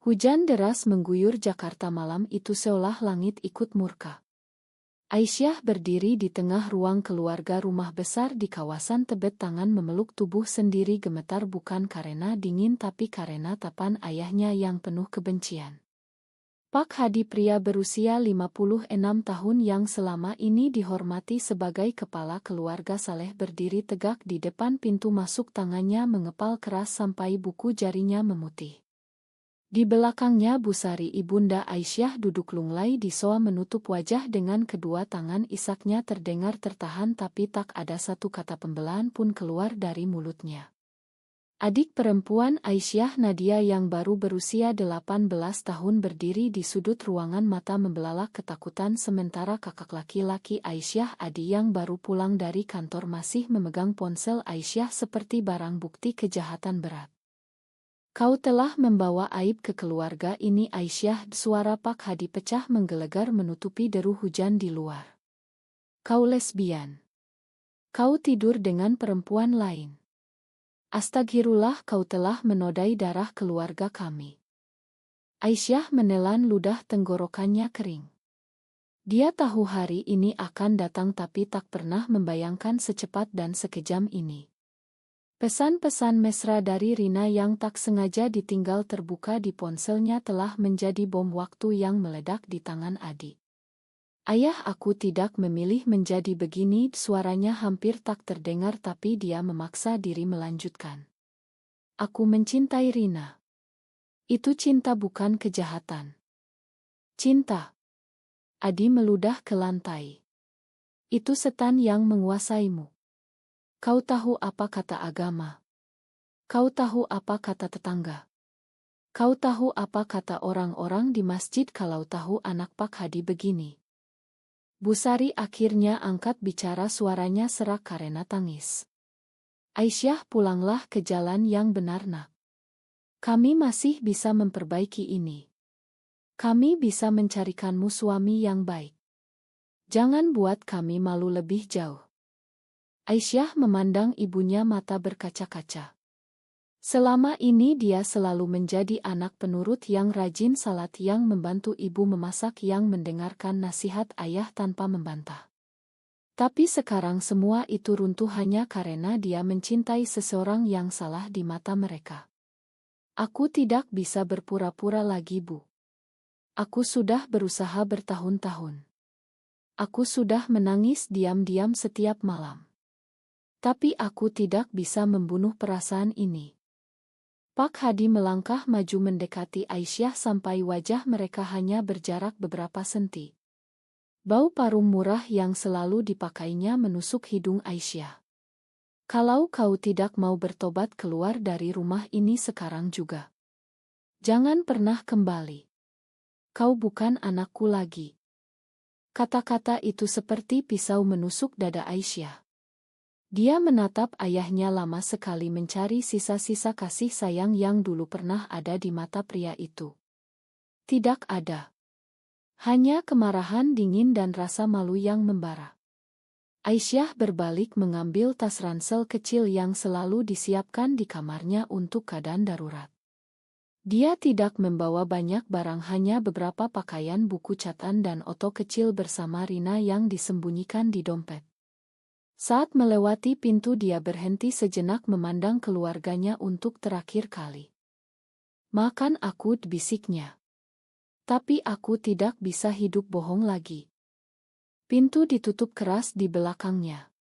Hujan deras mengguyur Jakarta malam itu seolah langit ikut murka. Aisyah berdiri di tengah ruang keluarga rumah besar di kawasan Tebet, tangan memeluk tubuh sendiri gemetar bukan karena dingin tapi karena tapan ayahnya yang penuh kebencian. Pak Hadi, pria berusia 56 tahun yang selama ini dihormati sebagai kepala keluarga saleh, berdiri tegak di depan pintu masuk, tangannya mengepal keras sampai buku jarinya memutih. Di belakangnya Busari, ibunda Aisyah, duduk lunglai di soa menutup wajah dengan kedua tangan. Isaknya terdengar tertahan tapi tak ada satu kata pembelaan pun keluar dari mulutnya. Adik perempuan Aisyah, Nadia, yang baru berusia 18 tahun, berdiri di sudut ruangan, mata membelalak ketakutan, sementara kakak laki-laki Aisyah, Adi, yang baru pulang dari kantor, masih memegang ponsel Aisyah seperti barang bukti kejahatan berat. Kau telah membawa aib ke keluarga ini, Aisyah. Suara Pak Hadi pecah menggelegar menutupi deru hujan di luar. Kau lesbian. Kau tidur dengan perempuan lain. Astagfirullah, kau telah menodai darah keluarga kami. Aisyah menelan ludah, tenggorokannya kering. Dia tahu hari ini akan datang tapi tak pernah membayangkan secepat dan sekejam ini. Pesan-pesan mesra dari Rina yang tak sengaja ditinggal terbuka di ponselnya telah menjadi bom waktu yang meledak di tangan Adi. Ayah, aku tidak memilih menjadi begini. Suaranya hampir tak terdengar tapi dia memaksa diri melanjutkan. Aku mencintai Rina. Itu cinta, bukan kejahatan. Cinta. Adi meludah ke lantai. Itu setan yang menguasaimu. Kau tahu apa kata agama? Kau tahu apa kata tetangga? Kau tahu apa kata orang-orang di masjid kalau tahu anak Pak Hadi begini? Busari akhirnya angkat bicara, suaranya serak karena tangis. Aisyah, pulanglah ke jalan yang benar, nak. Kami masih bisa memperbaiki ini. Kami bisa mencarikanmu suami yang baik. Jangan buat kami malu lebih jauh. Aisyah memandang ibunya, mata berkaca-kaca. Selama ini dia selalu menjadi anak penurut yang rajin salat, yang membantu ibu memasak, yang mendengarkan nasihat ayah tanpa membantah. Tapi sekarang semua itu runtuh hanya karena dia mencintai seseorang yang salah di mata mereka. Aku tidak bisa berpura-pura lagi, Bu. Aku sudah berusaha bertahun-tahun. Aku sudah menangis diam-diam setiap malam. Tapi aku tidak bisa membunuh perasaan ini. Pak Hadi melangkah maju mendekati Aisyah sampai wajah mereka hanya berjarak beberapa senti. Bau parfum murah yang selalu dipakainya menusuk hidung Aisyah. Kalau kau tidak mau bertobat, keluar dari rumah ini sekarang juga. Jangan pernah kembali. Kau bukan anakku lagi. Kata-kata itu seperti pisau menusuk dada Aisyah. Dia menatap ayahnya lama sekali, mencari sisa-sisa kasih sayang yang dulu pernah ada di mata pria itu. Tidak ada. Hanya kemarahan dingin dan rasa malu yang membara. Aisyah berbalik mengambil tas ransel kecil yang selalu disiapkan di kamarnya untuk keadaan darurat. Dia tidak membawa banyak barang, hanya beberapa pakaian, buku catatan, dan oto kecil bersama Rina yang disembunyikan di dompet. Saat melewati pintu dia berhenti sejenak memandang keluarganya untuk terakhir kali. Makan aku, bisiknya. Tapi aku tidak bisa hidup bohong lagi. Pintu ditutup keras di belakangnya.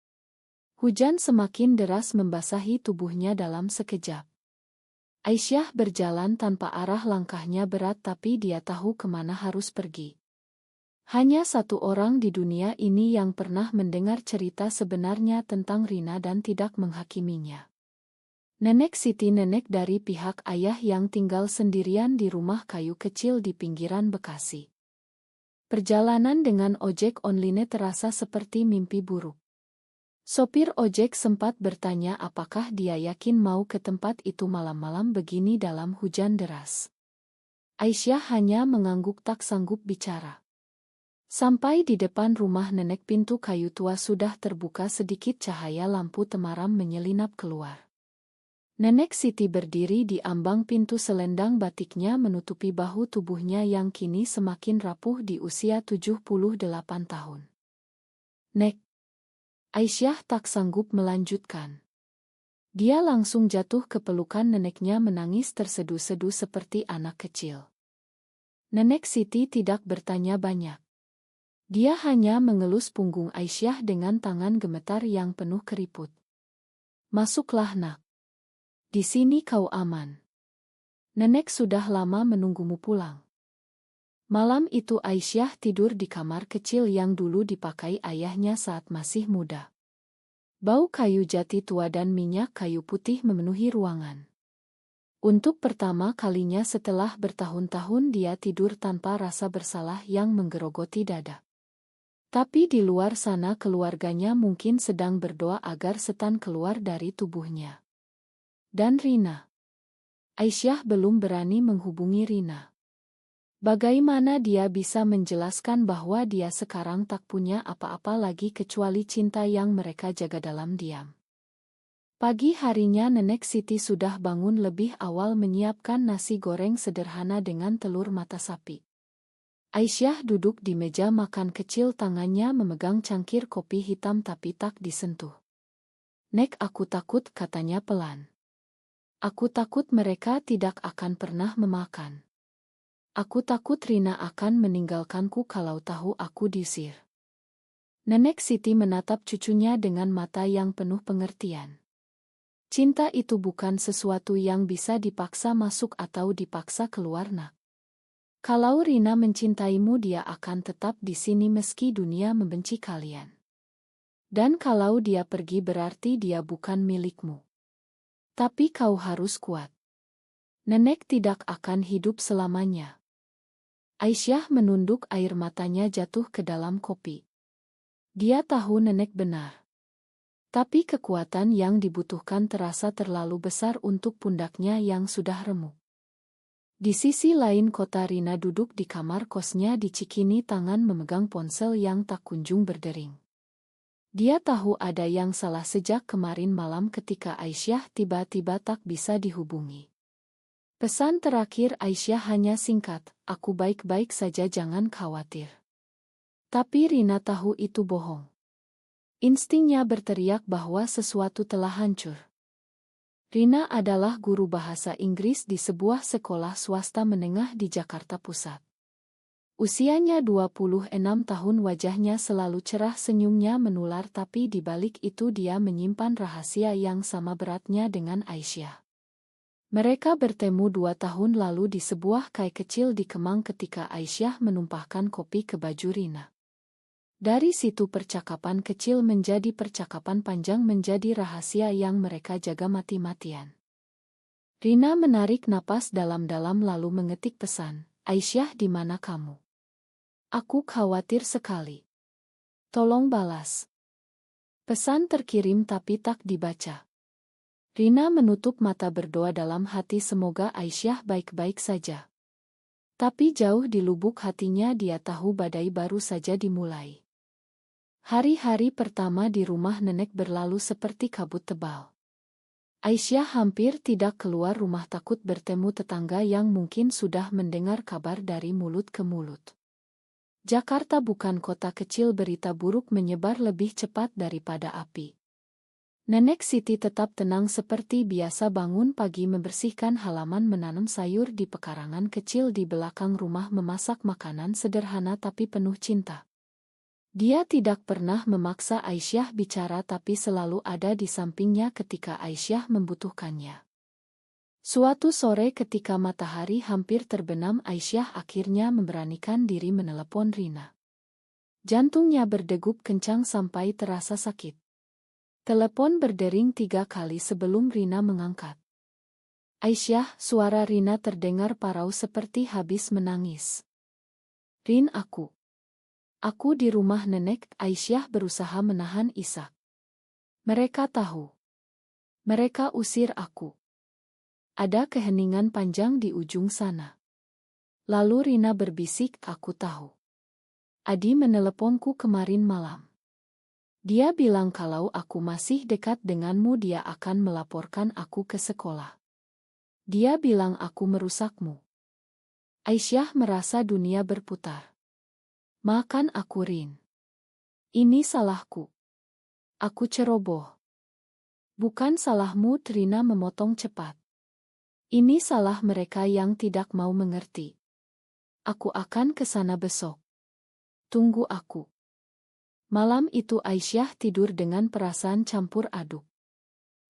Hujan semakin deras membasahi tubuhnya dalam sekejap. Aisyah berjalan tanpa arah, langkahnya berat tapi dia tahu kemana harus pergi. Hanya satu orang di dunia ini yang pernah mendengar cerita sebenarnya tentang Rina dan tidak menghakiminya. Nenek Siti, nenek dari pihak ayah yang tinggal sendirian di rumah kayu kecil di pinggiran Bekasi. Perjalanan dengan ojek online terasa seperti mimpi buruk. Sopir ojek sempat bertanya apakah dia yakin mau ke tempat itu malam-malam begini dalam hujan deras. Aisyah hanya mengangguk, tak sanggup bicara. Sampai di depan rumah nenek, pintu kayu tua sudah terbuka, sedikit cahaya lampu temaram menyelinap keluar. Nenek Siti berdiri di ambang pintu, selendang batiknya menutupi bahu tubuhnya yang kini semakin rapuh di usia 78 tahun. "Nek." Aisyah tak sanggup melanjutkan. Dia langsung jatuh ke pelukan neneknya, menangis terseduh-seduh seperti anak kecil. Nenek Siti tidak bertanya banyak. Dia hanya mengelus punggung Aisyah dengan tangan gemetar yang penuh keriput. "Masuklah, Nak. Di sini kau aman. Nenek sudah lama menunggumu pulang." Malam itu Aisyah tidur di kamar kecil yang dulu dipakai ayahnya saat masih muda. Bau kayu jati tua dan minyak kayu putih memenuhi ruangan. Untuk pertama kalinya setelah bertahun-tahun dia tidur tanpa rasa bersalah yang menggerogoti dada. Tapi di luar sana keluarganya mungkin sedang berdoa agar setan keluar dari tubuhnya. Dan Rina. Aisyah belum berani menghubungi Rina. Bagaimana dia bisa menjelaskan bahwa dia sekarang tak punya apa-apa lagi kecuali cinta yang mereka jaga dalam diam. Pagi harinya Nenek Siti sudah bangun lebih awal menyiapkan nasi goreng sederhana dengan telur mata sapi. Aisyah duduk di meja makan kecil, tangannya memegang cangkir kopi hitam tapi tak disentuh. "Nek, aku takut," katanya pelan. "Aku takut mereka tidak akan pernah memakan. Aku takut Rina akan meninggalkanku kalau tahu aku diusir." Nenek Siti menatap cucunya dengan mata yang penuh pengertian. "Cinta itu bukan sesuatu yang bisa dipaksa masuk atau dipaksa keluar, Nak. Kalau Rina mencintaimu, dia akan tetap di sini meski dunia membenci kalian. Dan kalau dia pergi berarti dia bukan milikmu. Tapi kau harus kuat. Nenek tidak akan hidup selamanya." Aisyah menunduk, air matanya jatuh ke dalam kopi. Dia tahu Nenek benar. Tapi kekuatan yang dibutuhkan terasa terlalu besar untuk pundaknya yang sudah remuk. Di sisi lain kota, Rina duduk di kamar kosnya di Cikini, tangan memegang ponsel yang tak kunjung berdering. Dia tahu ada yang salah sejak kemarin malam ketika Aisyah tiba-tiba tak bisa dihubungi. Pesan terakhir Aisyah hanya singkat, "Aku baik-baik saja, jangan khawatir." Tapi Rina tahu itu bohong. Instingnya berteriak bahwa sesuatu telah hancur. Rina adalah guru bahasa Inggris di sebuah sekolah swasta menengah di Jakarta Pusat. Usianya 26 tahun, wajahnya selalu cerah, senyumnya menular, tapi di balik itu dia menyimpan rahasia yang sama beratnya dengan Aisyah. Mereka bertemu 2 tahun lalu di sebuah kai kecil di Kemang ketika Aisyah menumpahkan kopi ke baju Rina. Dari situ percakapan kecil menjadi percakapan panjang, menjadi rahasia yang mereka jaga mati-matian. Rina menarik napas dalam-dalam lalu mengetik pesan, "Aisyah, di mana kamu? Aku khawatir sekali. Tolong balas." Pesan terkirim tapi tak dibaca. Rina menutup mata berdoa dalam hati semoga Aisyah baik-baik saja. Tapi jauh di lubuk hatinya dia tahu badai baru saja dimulai. Hari-hari pertama di rumah Nenek berlalu seperti kabut tebal. Aisyah hampir tidak keluar rumah, takut bertemu tetangga yang mungkin sudah mendengar kabar dari mulut ke mulut. Jakarta bukan kota kecil, berita buruk menyebar lebih cepat daripada api. Nenek Siti tetap tenang seperti biasa, bangun pagi, membersihkan halaman, menanam sayur di pekarangan kecil di belakang rumah, memasak makanan sederhana tapi penuh cinta. Dia tidak pernah memaksa Aisyah bicara, tapi selalu ada di sampingnya ketika Aisyah membutuhkannya. Suatu sore ketika matahari hampir terbenam, Aisyah akhirnya memberanikan diri menelepon Rina. Jantungnya berdegup kencang sampai terasa sakit. Telepon berdering 3 kali sebelum Rina mengangkat. "Aisyah," suara Rina terdengar parau seperti habis menangis. "Rin, Aku di rumah Nenek." Aisyah berusaha menahan isak. "Mereka tahu. Mereka usir aku." Ada keheningan panjang di ujung sana. Lalu Rina berbisik, "Aku tahu. Adi meneleponku kemarin malam. Dia bilang kalau aku masih dekat denganmu dia akan melaporkan aku ke sekolah. Dia bilang aku merusakmu. Aisyah merasa dunia berputar. Makan aku Rin. Ini salahku. Aku ceroboh. Bukan salahmu, Trina memotong cepat. Ini salah mereka yang tidak mau mengerti. Aku akan ke sana besok. Tunggu aku. Malam itu Aisyah tidur dengan perasaan campur aduk.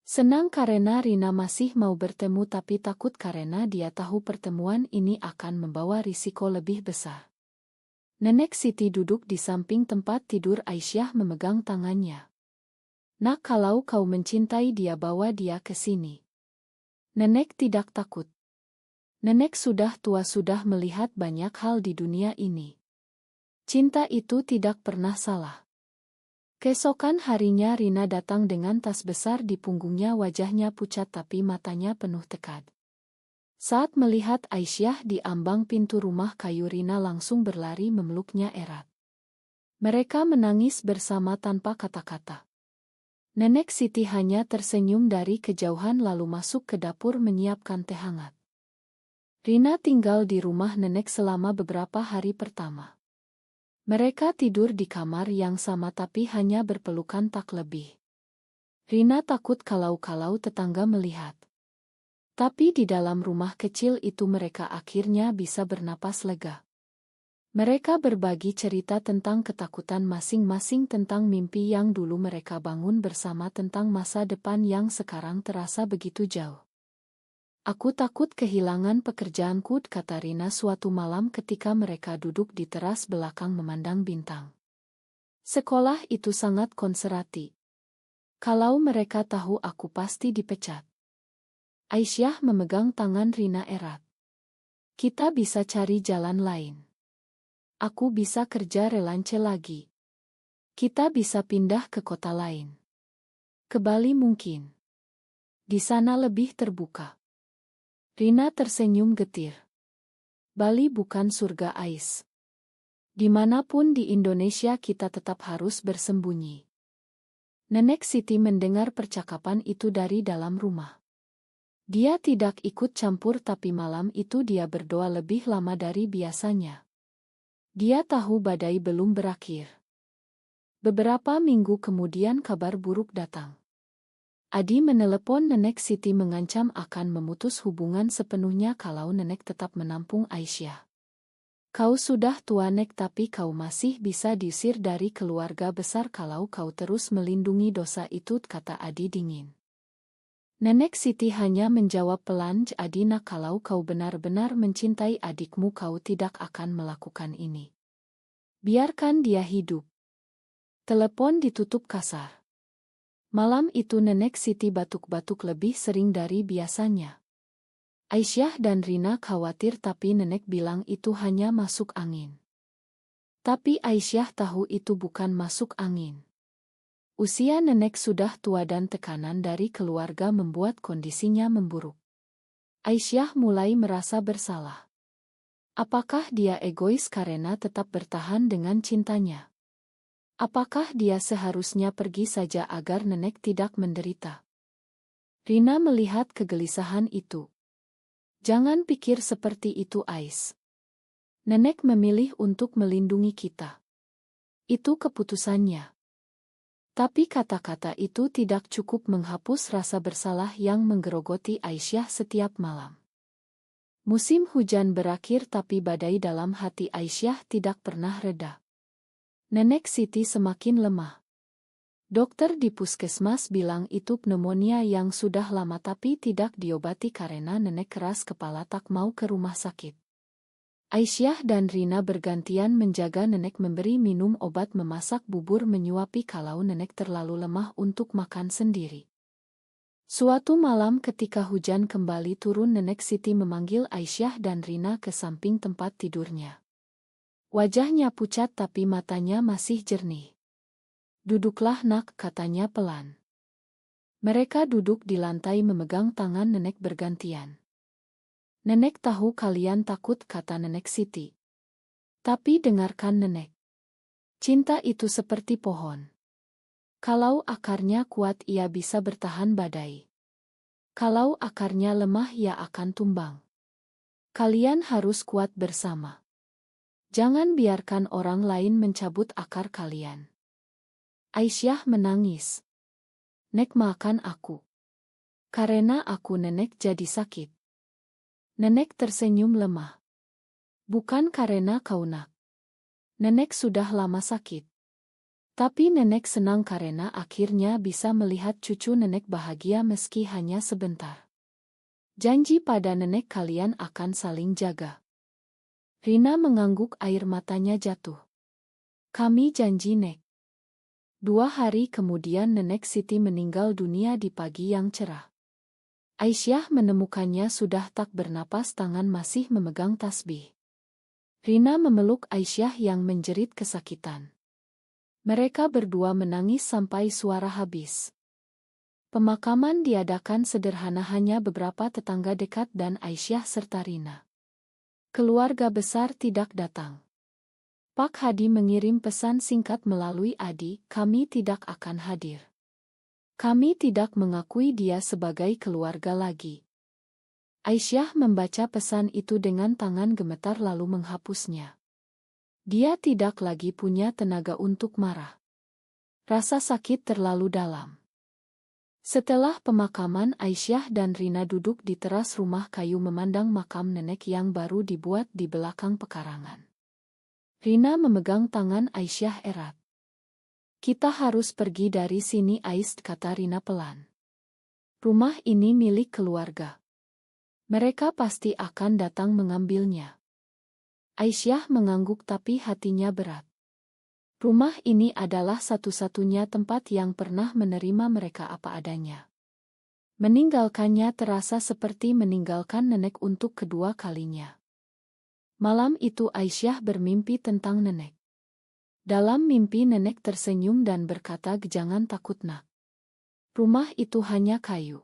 Senang karena Rina masih mau bertemu tapi takut karena dia tahu pertemuan ini akan membawa risiko lebih besar. Nenek Siti duduk di samping tempat tidur Aisyah memegang tangannya. Nak, kalau kau mencintai dia bawa dia ke sini. Nenek tidak takut. Nenek sudah tua, sudah melihat banyak hal di dunia ini. Cinta itu tidak pernah salah. Keesokan harinya Rina datang dengan tas besar di punggungnya, wajahnya pucat tapi matanya penuh tekad. Saat melihat Aisyah di ambang pintu rumah kayu, Rina langsung berlari memeluknya erat. Mereka menangis bersama tanpa kata-kata. Nenek Siti hanya tersenyum dari kejauhan lalu masuk ke dapur menyiapkan teh hangat. Rina tinggal di rumah nenek selama beberapa hari pertama. Mereka tidur di kamar yang sama tapi hanya berpelukan tak lebih. Rina takut kalau tetangga melihat. Tapi di dalam rumah kecil itu mereka akhirnya bisa bernapas lega. Mereka berbagi cerita tentang ketakutan masing-masing, tentang mimpi yang dulu mereka bangun bersama, tentang masa depan yang sekarang terasa begitu jauh. Aku takut kehilangan pekerjaanku, kata Rina suatu malam ketika mereka duduk di teras belakang memandang bintang. Sekolah itu sangat konservatif. Kalau mereka tahu aku pasti dipecat. Aisyah memegang tangan Rina erat. Kita bisa cari jalan lain. Aku bisa kerja relance lagi. Kita bisa pindah ke kota lain. Ke Bali mungkin. Di sana lebih terbuka. Rina tersenyum getir. Bali bukan surga Ais. Dimanapun di Indonesia kita tetap harus bersembunyi. Nenek Siti mendengar percakapan itu dari dalam rumah. Dia tidak ikut campur tapi malam itu dia berdoa lebih lama dari biasanya. Dia tahu badai belum berakhir. Beberapa minggu kemudian kabar buruk datang. Adi menelepon Nenek Siti mengancam akan memutus hubungan sepenuhnya kalau Nenek tetap menampung Aisyah. Kau sudah tua Nek, tapi kau masih bisa diusir dari keluarga besar kalau kau terus melindungi dosa itu, kata Adi dingin. Nenek Siti hanya menjawab pelan, Adi nak, kalau kau benar-benar mencintai adikmu kau tidak akan melakukan ini. Biarkan dia hidup. Telepon ditutup kasar. Malam itu Nenek Siti batuk-batuk lebih sering dari biasanya. Aisyah dan Rina khawatir tapi Nenek bilang itu hanya masuk angin. Tapi Aisyah tahu itu bukan masuk angin. Usia Nenek sudah tua dan tekanan dari keluarga membuat kondisinya memburuk. Aisyah mulai merasa bersalah. Apakah dia egois karena tetap bertahan dengan cintanya? Apakah dia seharusnya pergi saja agar Nenek tidak menderita? Rina melihat kegelisahan itu. Jangan pikir seperti itu Ais. Nenek memilih untuk melindungi kita. Itu keputusannya. Tapi kata-kata itu tidak cukup menghapus rasa bersalah yang menggerogoti Aisyah setiap malam. Musim hujan berakhir tapi badai dalam hati Aisyah tidak pernah reda. Nenek Siti semakin lemah. Dokter di puskesmas bilang itu pneumonia yang sudah lama tapi tidak diobati karena Nenek keras kepala tak mau ke rumah sakit. Aisyah dan Rina bergantian menjaga Nenek, memberi minum obat, memasak bubur, menyuapi kalau Nenek terlalu lemah untuk makan sendiri. Suatu malam ketika hujan kembali turun, Nenek Siti memanggil Aisyah dan Rina ke samping tempat tidurnya. Wajahnya pucat tapi matanya masih jernih. Duduklah nak, katanya pelan. Mereka duduk di lantai memegang tangan Nenek bergantian. Nenek tahu kalian takut, kata Nenek Siti. Tapi dengarkan Nenek. Cinta itu seperti pohon. Kalau akarnya kuat ia bisa bertahan badai. Kalau akarnya lemah ia akan tumbang. Kalian harus kuat bersama. Jangan biarkan orang lain mencabut akar kalian. Aisyah menangis. Nek makan aku. Karena aku nenek jadi sakit. Nenek tersenyum lemah. Bukan karena kau nak. Nenek sudah lama sakit. Tapi nenek senang karena akhirnya bisa melihat cucu nenek bahagia meski hanya sebentar. Janji pada nenek kalian akan saling jaga. Rina mengangguk, air matanya jatuh. Kami janji, Nek. 2 hari kemudian nenek Siti meninggal dunia di pagi yang cerah. Aisyah menemukannya sudah tak bernapas, tangan masih memegang tasbih. Rina memeluk Aisyah yang menjerit kesakitan. Mereka berdua menangis sampai suara habis. Pemakaman diadakan sederhana, hanya beberapa tetangga dekat dan Aisyah serta Rina. Keluarga besar tidak datang. Pak Hadi mengirim pesan singkat melalui Adi, kami tidak akan hadir. Kami tidak mengakui dia sebagai keluarga lagi. Aisyah membaca pesan itu dengan tangan gemetar lalu menghapusnya. Dia tidak lagi punya tenaga untuk marah. Rasa sakit terlalu dalam. Setelah pemakaman, Aisyah dan Rina duduk di teras rumah kayu memandang makam nenek yang baru dibuat di belakang pekarangan. Rina memegang tangan Aisyah erat. Kita harus pergi dari sini, Ais, kata Rina pelan. Rumah ini milik keluarga. Mereka pasti akan datang mengambilnya. Aisyah mengangguk tapi hatinya berat. Rumah ini adalah satu-satunya tempat yang pernah menerima mereka apa adanya. Meninggalkannya terasa seperti meninggalkan nenek untuk kedua kalinya. Malam itu Aisyah bermimpi tentang nenek. Dalam mimpi nenek tersenyum dan berkata, jangan takut nak. Rumah itu hanya kayu.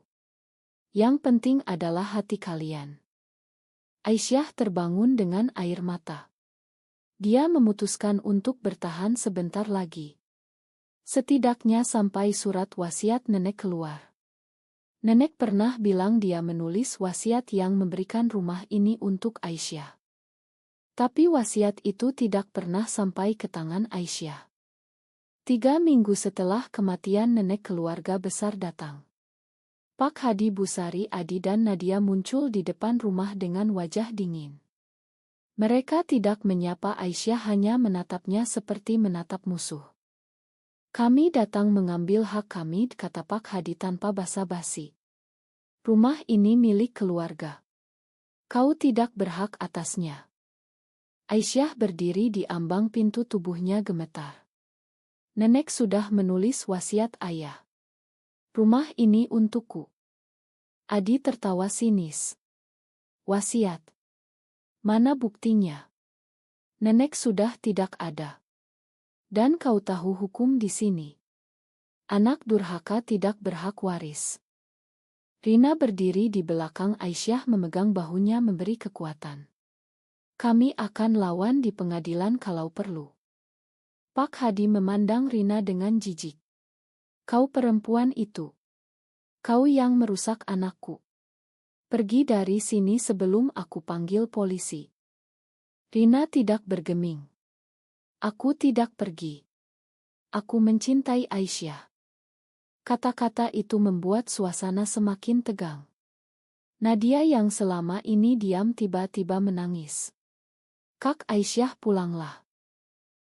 Yang penting adalah hati kalian. Aisyah terbangun dengan air mata. Dia memutuskan untuk bertahan sebentar lagi. Setidaknya sampai surat wasiat nenek keluar. Nenek pernah bilang dia menulis wasiat yang memberikan rumah ini untuk Aisyah. Tapi wasiat itu tidak pernah sampai ke tangan Aisyah. 3 minggu setelah kematian nenek, keluarga besar datang. Pak Hadi, Busari, Adi dan Nadia muncul di depan rumah dengan wajah dingin. Mereka tidak menyapa Aisyah, hanya menatapnya seperti menatap musuh. Kami datang mengambil hak kami, kata Pak Hadi tanpa basa-basi. Rumah ini milik keluarga. Kau tidak berhak atasnya. Aisyah berdiri di ambang pintu, tubuhnya gemetar. Nenek sudah menulis wasiat ayah. Rumah ini untukku. Adi tertawa sinis. Wasiat? Mana buktinya? Nenek sudah tidak ada. Dan kau tahu hukum di sini. Anak durhaka tidak berhak waris. Rina berdiri di belakang Aisyah memegang bahunya memberi kekuatan. Kami akan lawan di pengadilan kalau perlu. Pak Hadi memandang Rina dengan jijik. Kau perempuan itu. Kau yang merusak anakku. Pergi dari sini sebelum aku panggil polisi. Rina tidak bergeming. Aku tidak pergi. Aku mencintai Aisyah. Kata-kata itu membuat suasana semakin tegang. Nadia yang selama ini diam tiba-tiba menangis. Kak Aisyah, pulanglah.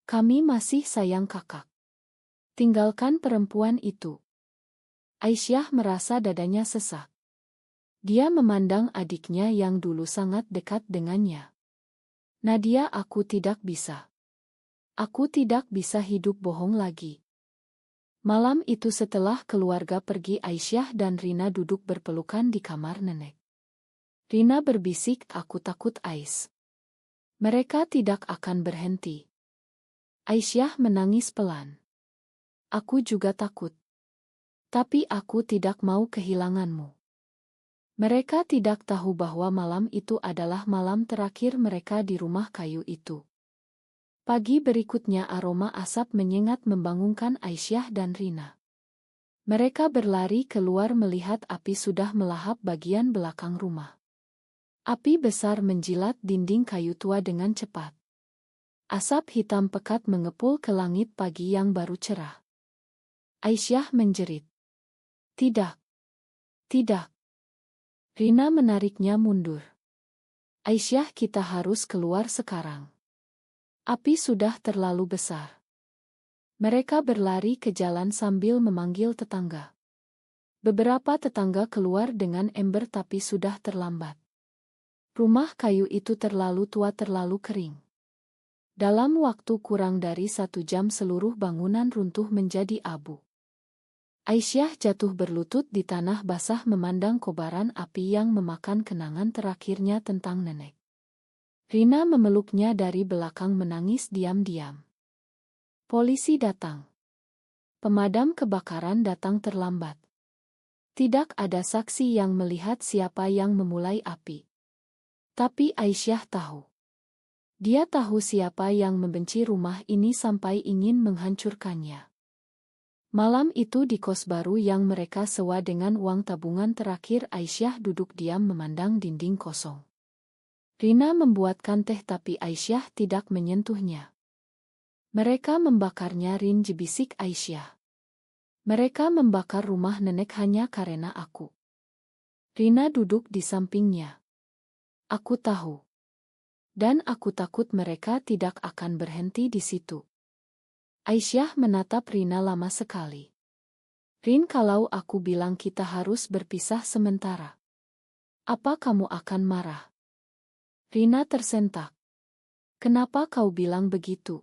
Kami masih sayang kakak. Tinggalkan perempuan itu. Aisyah merasa dadanya sesak. Dia memandang adiknya yang dulu sangat dekat dengannya. Nadia, aku tidak bisa. Aku tidak bisa hidup bohong lagi. Malam itu setelah keluarga pergi, Aisyah dan Rina duduk berpelukan di kamar nenek. Rina berbisik, aku takut Ais. Mereka tidak akan berhenti. Aisyah menangis pelan. Aku juga takut. Tapi aku tidak mau kehilanganmu. Mereka tidak tahu bahwa malam itu adalah malam terakhir mereka di rumah kayu itu. Pagi berikutnya aroma asap menyengat membangunkan Aisyah dan Rina. Mereka berlari keluar melihat api sudah melahap bagian belakang rumah. Api besar menjilat dinding kayu tua dengan cepat. Asap hitam pekat mengepul ke langit pagi yang baru cerah. Aisyah menjerit. Tidak. Tidak. Rina menariknya mundur. Aisyah, kita harus keluar sekarang. Api sudah terlalu besar. Mereka berlari ke jalan sambil memanggil tetangga. Beberapa tetangga keluar dengan ember tapi sudah terlambat. Rumah kayu itu terlalu tua, terlalu kering. Dalam waktu kurang dari 1 jam seluruh bangunan runtuh menjadi abu. Aisyah jatuh berlutut di tanah basah memandang kobaran api yang memakan kenangan terakhirnya tentang nenek. Rina memeluknya dari belakang menangis diam-diam. Polisi datang. Pemadam kebakaran datang terlambat. Tidak ada saksi yang melihat siapa yang memulai api. Tapi Aisyah tahu. Dia tahu siapa yang membenci rumah ini sampai ingin menghancurkannya. Malam itu di kos baru yang mereka sewa dengan uang tabungan terakhir, Aisyah duduk diam memandang dinding kosong. Rina membuatkan teh tapi Aisyah tidak menyentuhnya. Mereka membakarnya, Rin, bisik Aisyah. Mereka membakar rumah nenek hanya karena aku. Rina duduk di sampingnya. Aku tahu. Dan aku takut mereka tidak akan berhenti di situ. Aisyah menatap Rina lama sekali. Rin, kalau aku bilang kita harus berpisah sementara, apa kamu akan marah? Rina tersentak. Kenapa kau bilang begitu?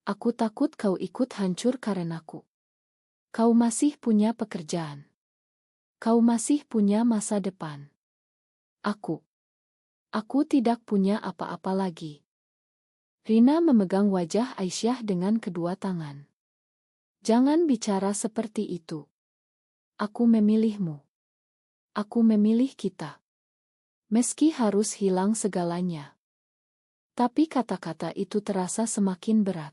Aku takut kau ikut hancur karenaku. Kau masih punya pekerjaan. Kau masih punya masa depan. Aku tidak punya apa-apa lagi. Rina memegang wajah Aisyah dengan kedua tangan. Jangan bicara seperti itu. Aku memilihmu. Aku memilih kita. Meski harus hilang segalanya. Tapi kata-kata itu terasa semakin berat.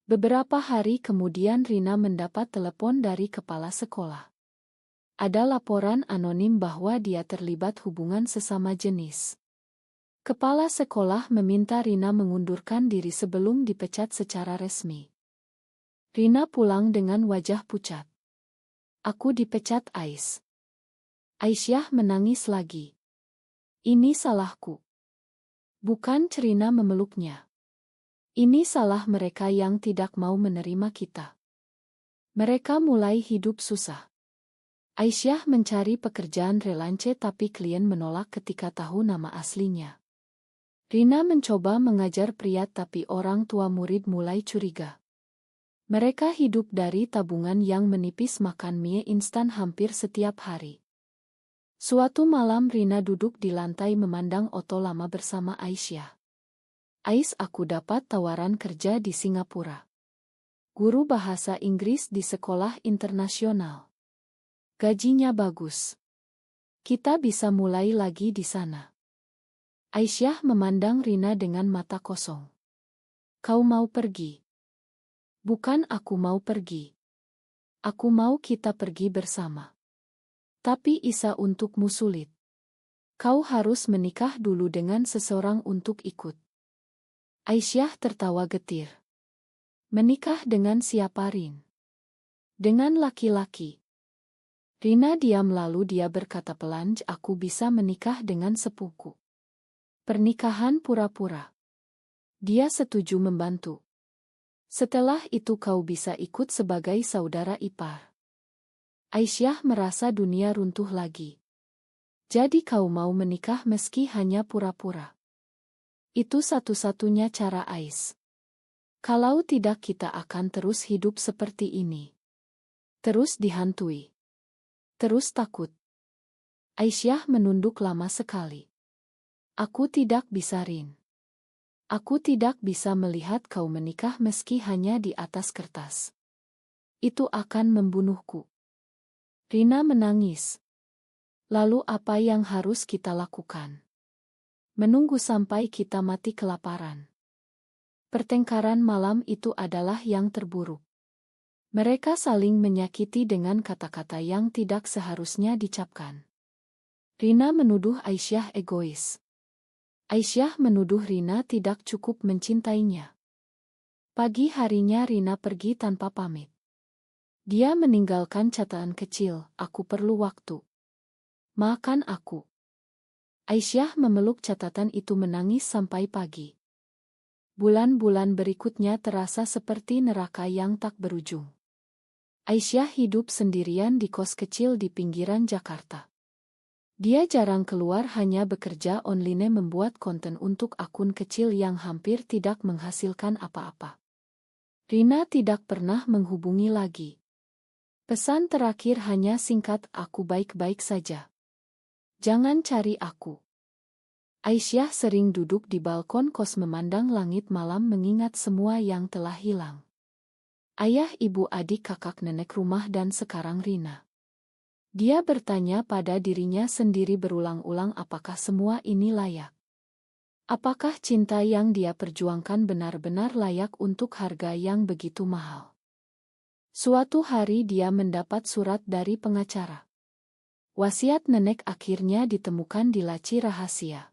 Beberapa hari kemudian Rina mendapat telepon dari kepala sekolah. Ada laporan anonim bahwa dia terlibat hubungan sesama jenis. Kepala sekolah meminta Rina mengundurkan diri sebelum dipecat secara resmi. Rina pulang dengan wajah pucat. Aku dipecat, Ais. Aisyah menangis lagi. Ini salahku. Bukan, Rina memeluknya. Ini salah mereka yang tidak mau menerima kita. Mereka mulai hidup susah. Aisyah mencari pekerjaan relance tapi klien menolak ketika tahu nama aslinya. Rina mencoba mengajar pria tapi orang tua murid mulai curiga. Mereka hidup dari tabungan yang menipis, makan mie instan hampir setiap hari. Suatu malam Rina duduk di lantai memandang oto lama bersama Aisyah. Ais, aku dapat tawaran kerja di Singapura. Guru bahasa Inggris di sekolah internasional. Gajinya bagus. Kita bisa mulai lagi di sana. Aisyah memandang Rina dengan mata kosong. Kau mau pergi? Bukan aku mau pergi. Aku mau kita pergi bersama. Tapi Isa, untukmu sulit. Kau harus menikah dulu dengan seseorang untuk ikut. Aisyah tertawa getir. Menikah dengan siapa, Rin? Dengan laki-laki. Rina diam lalu dia berkata pelan, aku bisa menikah dengan sepupu. Pernikahan pura-pura. Dia setuju membantu. Setelah itu kau bisa ikut sebagai saudara ipar. Aisyah merasa dunia runtuh lagi. Jadi kau mau menikah meski hanya pura-pura? Itu satu-satunya cara, Ais. Kalau tidak kita akan terus hidup seperti ini. Terus dihantui. Terus takut. Aisyah menunduk lama sekali. Aku tidak bisa, Rin. Aku tidak bisa melihat kau menikah meski hanya di atas kertas. Itu akan membunuhku. Rina menangis. Lalu apa yang harus kita lakukan? Menunggu sampai kita mati kelaparan. Pertengkaran malam itu adalah yang terburuk. Mereka saling menyakiti dengan kata-kata yang tidak seharusnya dicapkan. Rina menuduh Aisyah egois. Aisyah menuduh Rina tidak cukup mencintainya. Pagi harinya Rina pergi tanpa pamit. Dia meninggalkan catatan kecil, "Aku perlu waktu. Maafkan aku." Aisyah memeluk catatan itu menangis sampai pagi. Bulan-bulan berikutnya terasa seperti neraka yang tak berujung. Aisyah hidup sendirian di kos kecil di pinggiran Jakarta. Dia jarang keluar, hanya bekerja online membuat konten untuk akun kecil yang hampir tidak menghasilkan apa-apa. Rina tidak pernah menghubungi lagi. Pesan terakhir hanya singkat, "Aku baik-baik saja. Jangan cari aku." Aisyah sering duduk di balkon kos memandang langit malam mengingat semua yang telah hilang. Ayah, ibu, adik, kakak, nenek, rumah, dan sekarang Rina. Dia bertanya pada dirinya sendiri berulang-ulang, apakah semua ini layak? Apakah cinta yang dia perjuangkan benar-benar layak untuk harga yang begitu mahal? Suatu hari dia mendapat surat dari pengacara. Wasiat nenek akhirnya ditemukan di laci rahasia.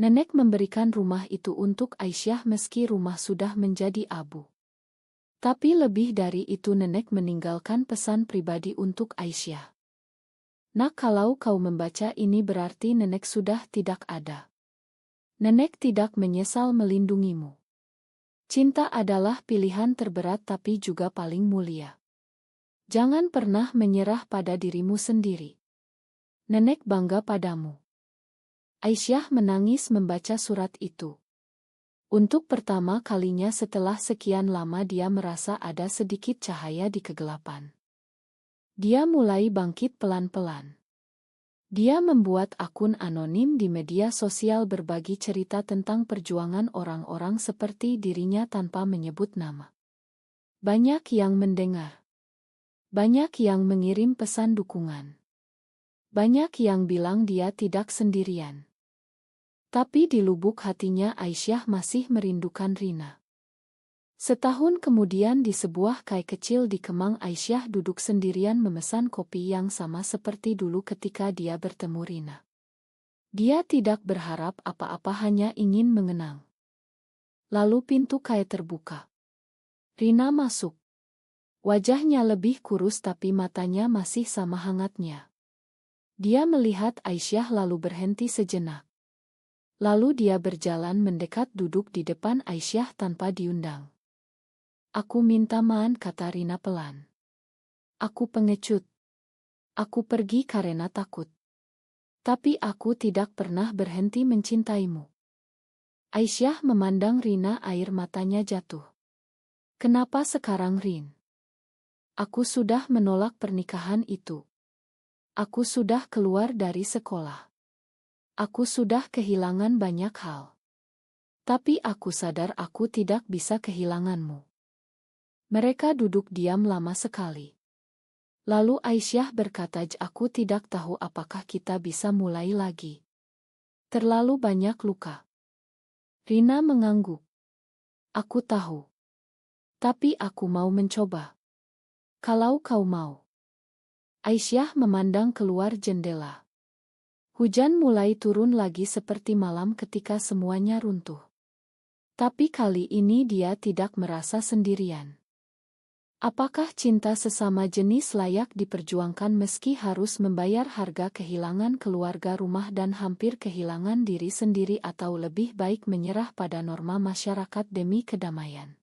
Nenek memberikan rumah itu untuk Aisyah meski rumah sudah menjadi abu. Tapi lebih dari itu, nenek meninggalkan pesan pribadi untuk Aisyah. "Nak, kalau kau membaca ini berarti nenek sudah tidak ada. Nenek tidak menyesal melindungimu. Cinta adalah pilihan terberat tapi juga paling mulia. Jangan pernah menyerah pada dirimu sendiri. Nenek bangga padamu." Aisyah menangis membaca surat itu. Untuk pertama kalinya setelah sekian lama dia merasa ada sedikit cahaya di kegelapan. Dia mulai bangkit pelan-pelan. Dia membuat akun anonim di media sosial berbagi cerita tentang perjuangan orang-orang seperti dirinya tanpa menyebut nama. Banyak yang mendengar. Banyak yang mengirim pesan dukungan. Banyak yang bilang dia tidak sendirian. Tapi di lubuk hatinya Aisyah masih merindukan Rina. Setahun kemudian di sebuah kai kecil di Kemang, Aisyah duduk sendirian memesan kopi yang sama seperti dulu ketika dia bertemu Rina. Dia tidak berharap apa-apa, hanya ingin mengenang. Lalu pintu kai terbuka. Rina masuk. Wajahnya lebih kurus tapi matanya masih sama hangatnya. Dia melihat Aisyah lalu berhenti sejenak. Lalu dia berjalan mendekat duduk di depan Aisyah tanpa diundang. "Aku minta maaf," kata Rina pelan. "Aku pengecut. Aku pergi karena takut. Tapi aku tidak pernah berhenti mencintaimu." Aisyah memandang Rina, air matanya jatuh. "Kenapa sekarang, Rin? Aku sudah menolak pernikahan itu. Aku sudah keluar dari sekolah. Aku sudah kehilangan banyak hal. Tapi aku sadar aku tidak bisa kehilanganmu." Mereka duduk diam lama sekali. Lalu Aisyah berkata, "Aku tidak tahu apakah kita bisa mulai lagi. Terlalu banyak luka." Rina mengangguk. "Aku tahu. Tapi aku mau mencoba. Kalau kau mau." Aisyah memandang keluar jendela. Hujan mulai turun lagi seperti malam ketika semuanya runtuh. Tapi kali ini dia tidak merasa sendirian. Apakah cinta sesama jenis layak diperjuangkan meski harus membayar harga kehilangan keluarga, rumah, dan hampir kehilangan diri sendiri, atau lebih baik menyerah pada norma masyarakat demi kedamaian?